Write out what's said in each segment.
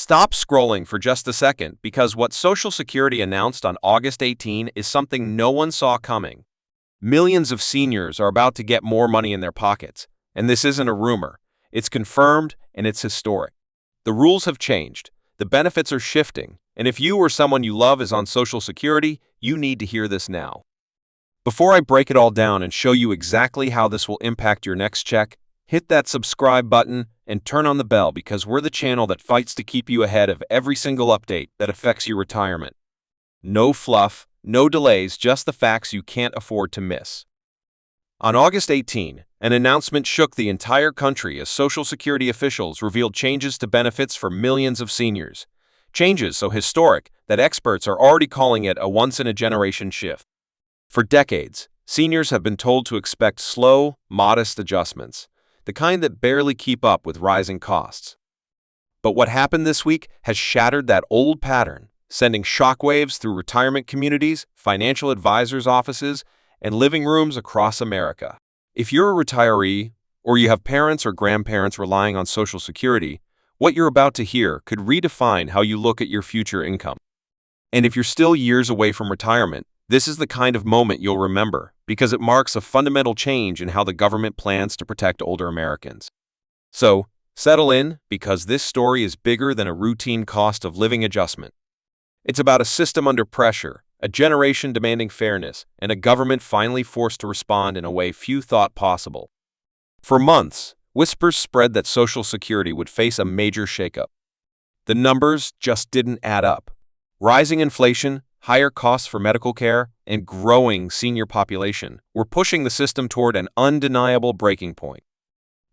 Stop scrolling for just a second because what Social Security announced on August 18 is something no one saw coming. Millions of seniors are about to get more money in their pockets, and this isn't a rumor. It's confirmed and it's historic. The rules have changed, the benefits are shifting, and if you or someone you love is on Social Security, you need to hear this now. Before I break it all down and show you exactly how this will impact your next check, hit that subscribe button and turn on the bell because we're the channel that fights to keep you ahead of every single update that affects your retirement. No fluff, no delays, just the facts you can't afford to miss. On August 18, an announcement shook the entire country as Social Security officials revealed changes to benefits for millions of seniors. Changes so historic that experts are already calling it a once-in-a-generation shift. For decades, seniors have been told to expect slow, modest adjustments, the kind that barely keep up with rising costs. But what happened this week has shattered that old pattern, sending shockwaves through retirement communities, financial advisors' offices, and living rooms across America. If you're a retiree, or you have parents or grandparents relying on Social Security, what you're about to hear could redefine how you look at your future income. And if you're still years away from retirement, this is the kind of moment you'll remember because it marks a fundamental change in how the government plans to protect older Americans. So, settle in because this story is bigger than a routine cost of living adjustment. It's about a system under pressure, a generation demanding fairness, and a government finally forced to respond in a way few thought possible. For months, whispers spread that Social Security would face a major shakeup. The numbers just didn't add up. Rising inflation, higher costs for medical care, and growing senior population were pushing the system toward an undeniable breaking point.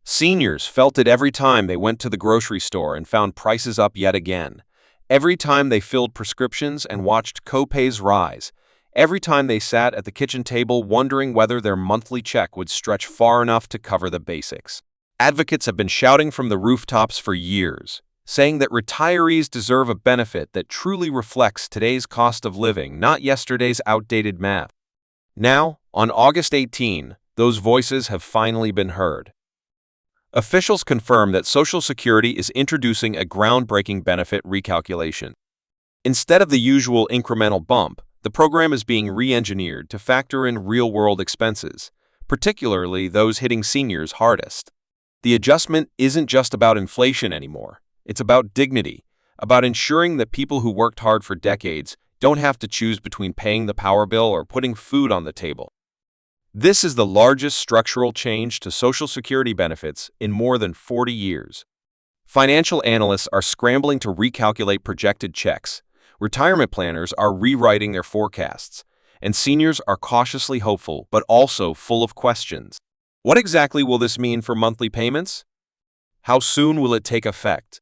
Seniors felt it every time they went to the grocery store and found prices up yet again, every time they filled prescriptions and watched co-pays rise, every time they sat at the kitchen table wondering whether their monthly check would stretch far enough to cover the basics. Advocates have been shouting from the rooftops for years, saying that retirees deserve a benefit that truly reflects today's cost of living, not yesterday's outdated math. Now, on August 18, those voices have finally been heard. Officials confirm that Social Security is introducing a groundbreaking benefit recalculation. Instead of the usual incremental bump, the program is being re-engineered to factor in real-world expenses, particularly those hitting seniors hardest. The adjustment isn't just about inflation anymore. It's about dignity, about ensuring that people who worked hard for decades don't have to choose between paying the power bill or putting food on the table. This is the largest structural change to Social Security benefits in more than 40 years. Financial analysts are scrambling to recalculate projected checks, retirement planners are rewriting their forecasts, and seniors are cautiously hopeful but also full of questions. What exactly will this mean for monthly payments? How soon will it take effect?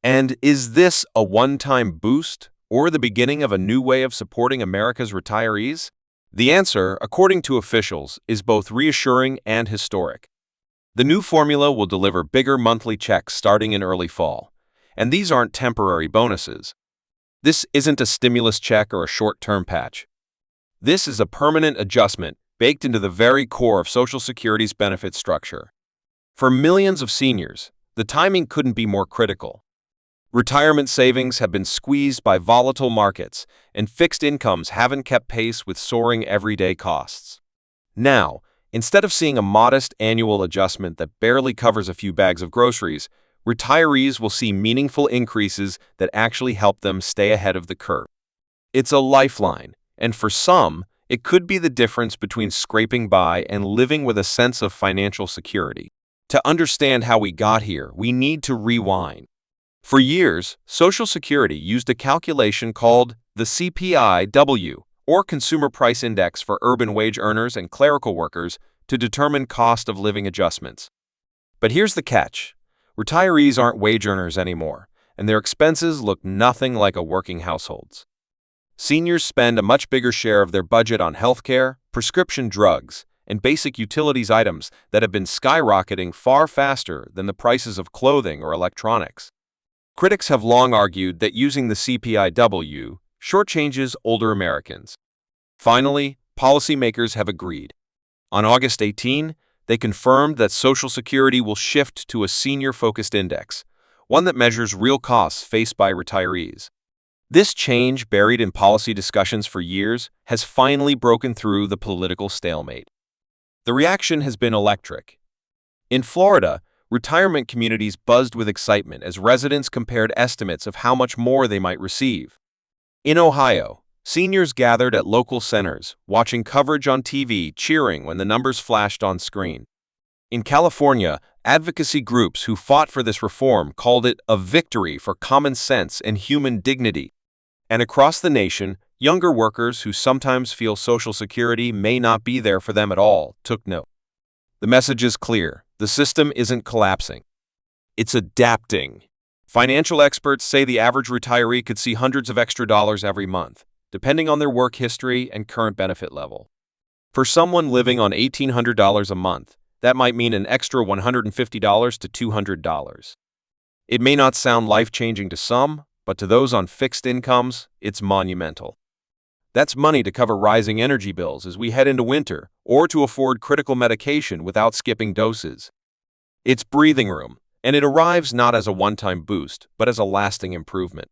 And is this a one-time boost or the beginning of a new way of supporting America's retirees? The answer, according to officials, is both reassuring and historic. The new formula will deliver bigger monthly checks starting in early fall, and these aren't temporary bonuses. This isn't a stimulus check or a short-term patch. This is a permanent adjustment baked into the very core of Social Security's benefit structure. For millions of seniors, the timing couldn't be more critical. Retirement savings have been squeezed by volatile markets, and fixed incomes haven't kept pace with soaring everyday costs. Now, instead of seeing a modest annual adjustment that barely covers a few bags of groceries, retirees will see meaningful increases that actually help them stay ahead of the curve. It's a lifeline, and for some, it could be the difference between scraping by and living with a sense of financial security. To understand how we got here, we need to rewind. For years, Social Security used a calculation called the CPI-W, or Consumer Price Index for urban wage earners and clerical workers, to determine cost of living adjustments. But here's the catch. Retirees aren't wage earners anymore, and their expenses look nothing like a working household's. Seniors spend a much bigger share of their budget on healthcare, prescription drugs, and basic utilities items that have been skyrocketing far faster than the prices of clothing or electronics. Critics have long argued that using the CPI-W shortchanges older Americans. Finally, policymakers have agreed. On August 18, they confirmed that Social Security will shift to a senior-focused index, one that measures real costs faced by retirees. This change, buried in policy discussions for years, has finally broken through the political stalemate. The reaction has been electric. In Florida, retirement communities buzzed with excitement as residents compared estimates of how much more they might receive. In Ohio, seniors gathered at local centers, watching coverage on TV, cheering when the numbers flashed on screen. In California, advocacy groups who fought for this reform called it a victory for common sense and human dignity. And across the nation, younger workers who sometimes feel Social Security may not be there for them at all took note. The message is clear. The system isn't collapsing. It's adapting. Financial experts say the average retiree could see hundreds of extra dollars every month, depending on their work history and current benefit level. For someone living on $1,800 a month, that might mean an extra $150 to $200. It may not sound life-changing to some, but to those on fixed incomes, it's monumental. That's money to cover rising energy bills as we head into winter, or to afford critical medication without skipping doses. It's breathing room, and it arrives not as a one-time boost, but as a lasting improvement.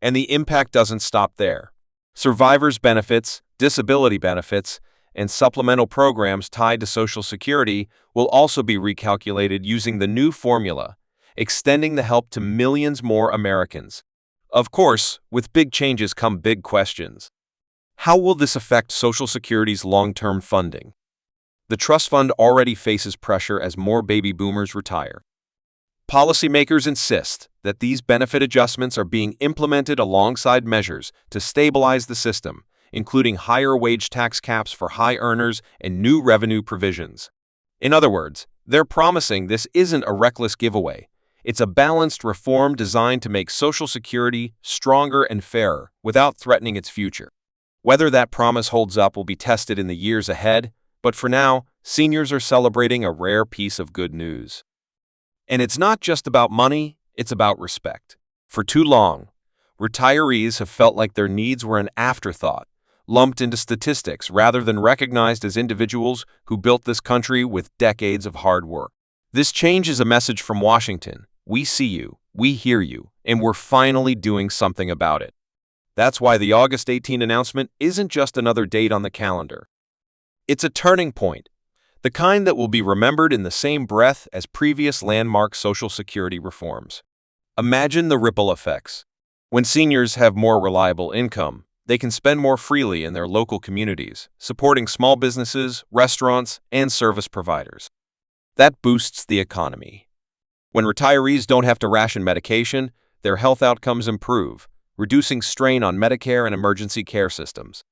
And the impact doesn't stop there. Survivors' benefits, disability benefits, and supplemental programs tied to Social Security will also be recalculated using the new formula, extending the help to millions more Americans. Of course, with big changes come big questions. How will this affect Social Security's long-term funding? The trust fund already faces pressure as more baby boomers retire. Policymakers insist that these benefit adjustments are being implemented alongside measures to stabilize the system, including higher wage tax caps for high earners and new revenue provisions. In other words, they're promising this isn't a reckless giveaway. It's a balanced reform designed to make Social Security stronger and fairer without threatening its future. Whether that promise holds up will be tested in the years ahead, but for now, seniors are celebrating a rare piece of good news. And it's not just about money, it's about respect. For too long, retirees have felt like their needs were an afterthought, lumped into statistics rather than recognized as individuals who built this country with decades of hard work. This change is a message from Washington. We see you, we hear you, and we're finally doing something about it. That's why the August 18 announcement isn't just another date on the calendar. It's a turning point, the kind that will be remembered in the same breath as previous landmark Social Security reforms. Imagine the ripple effects. When seniors have more reliable income, they can spend more freely in their local communities, supporting small businesses, restaurants, and service providers. That boosts the economy. When retirees don't have to ration medication, their health outcomes improve, reducing strain on Medicare and emergency care systems.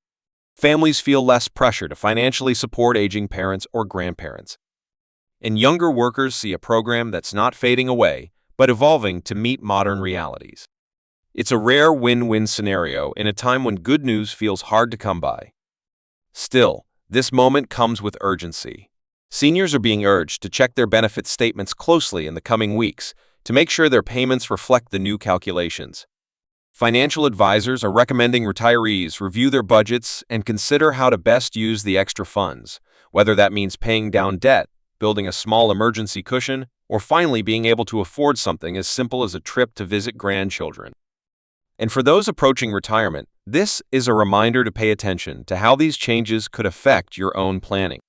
Families feel less pressure to financially support aging parents or grandparents. And younger workers see a program that's not fading away, but evolving to meet modern realities. It's a rare win-win scenario in a time when good news feels hard to come by. Still, this moment comes with urgency. Seniors are being urged to check their benefit statements closely in the coming weeks to make sure their payments reflect the new calculations. Financial advisors are recommending retirees review their budgets and consider how to best use the extra funds, whether that means paying down debt, building a small emergency cushion, or finally being able to afford something as simple as a trip to visit grandchildren. And for those approaching retirement, this is a reminder to pay attention to how these changes could affect your own planning.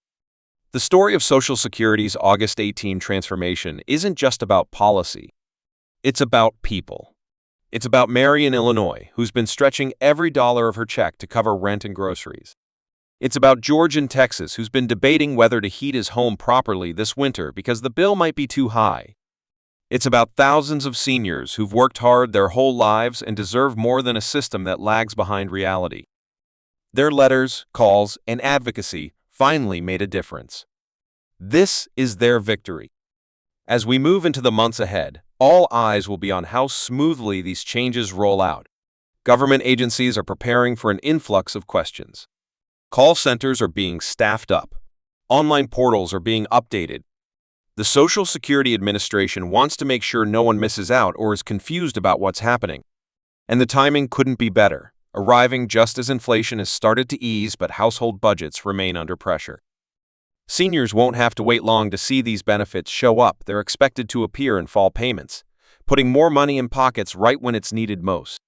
The story of Social Security's August 18 transformation isn't just about policy. It's about people. It's about Mary in Illinois, who's been stretching every dollar of her check to cover rent and groceries. It's about George in Texas, who's been debating whether to heat his home properly this winter because the bill might be too high. It's about thousands of seniors who've worked hard their whole lives and deserve more than a system that lags behind reality. Their letters, calls, and advocacy finally made a difference. This is their victory. As we move into the months ahead, all eyes will be on how smoothly these changes roll out. Government agencies are preparing for an influx of questions. Call centers are being staffed up. Online portals are being updated. The Social Security Administration wants to make sure no one misses out or is confused about what's happening. And the timing couldn't be better, arriving just as inflation has started to ease but household budgets remain under pressure. Seniors won't have to wait long to see these benefits show up. They're expected to appear in fall payments, putting more money in pockets right when it's needed most.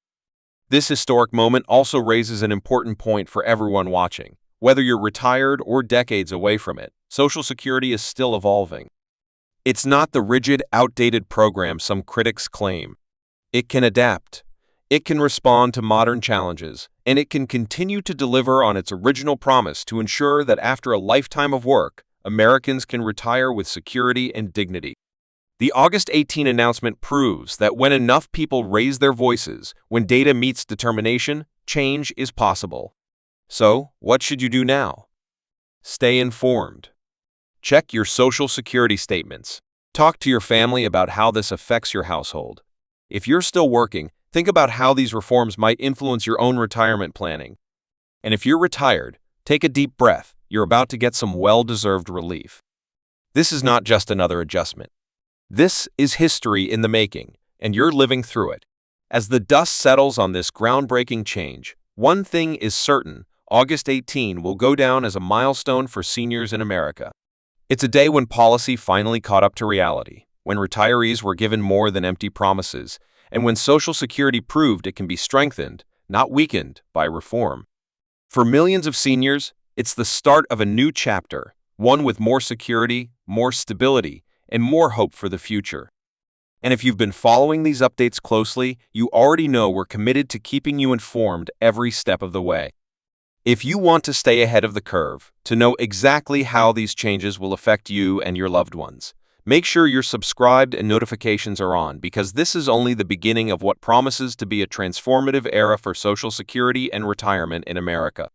This historic moment also raises an important point for everyone watching. Whether you're retired or decades away from it, Social Security is still evolving. It's not the rigid, outdated program some critics claim. It can adapt. It can respond to modern challenges, and it can continue to deliver on its original promise to ensure that after a lifetime of work, Americans can retire with security and dignity. The August 18 announcement proves that when enough people raise their voices, when data meets determination, change is possible. So, what should you do now? Stay informed. Check your Social Security statements. Talk to your family about how this affects your household. If you're still working, think about how these reforms might influence your own retirement planning. And if you're retired, take a deep breath. You're about to get some well-deserved relief. This is not just another adjustment. This is history in the making, and you're living through it. As the dust settles on this groundbreaking change, one thing is certain: August 18 will go down as a milestone for seniors in America. It's a day when policy finally caught up to reality, when retirees were given more than empty promises, and when Social Security proved it can be strengthened, not weakened, by reform. For millions of seniors, it's the start of a new chapter, one with more security, more stability, and more hope for the future. And if you've been following these updates closely, you already know we're committed to keeping you informed every step of the way. If you want to stay ahead of the curve, to know exactly how these changes will affect you and your loved ones, make sure you're subscribed and notifications are on, because this is only the beginning of what promises to be a transformative era for Social Security and retirement in America.